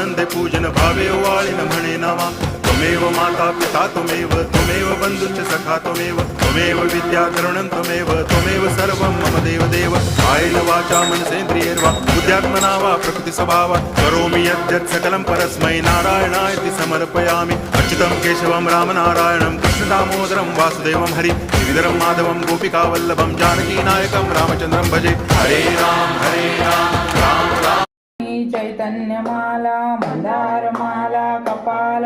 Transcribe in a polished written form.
आनंदे पूजन भावे वाळीन म्हणे नामा त्वमेव माता पिता त्वमेव बंधुश्च सखा त्वमेव विद्या तरुणं त्वमेव सर्वं मम देव कायेन वाचा मनसेन्द्रियैर्वा बुद्ध्यात्मना वा प्रकृति स्वभावात् करोमि यद्यत् सकलं परस्मै नारायणायति समर्पयामि अच्युतं केशवं रामनारायणं कृष्णदामोदरं वासुदेवं हरि गिरिधरं माधवं गोपिकावल्लभं जानकीनायकं रामचन्द्रं भजे हरे राम राम राम। चैतन्यमाला मंदारमाला कपाल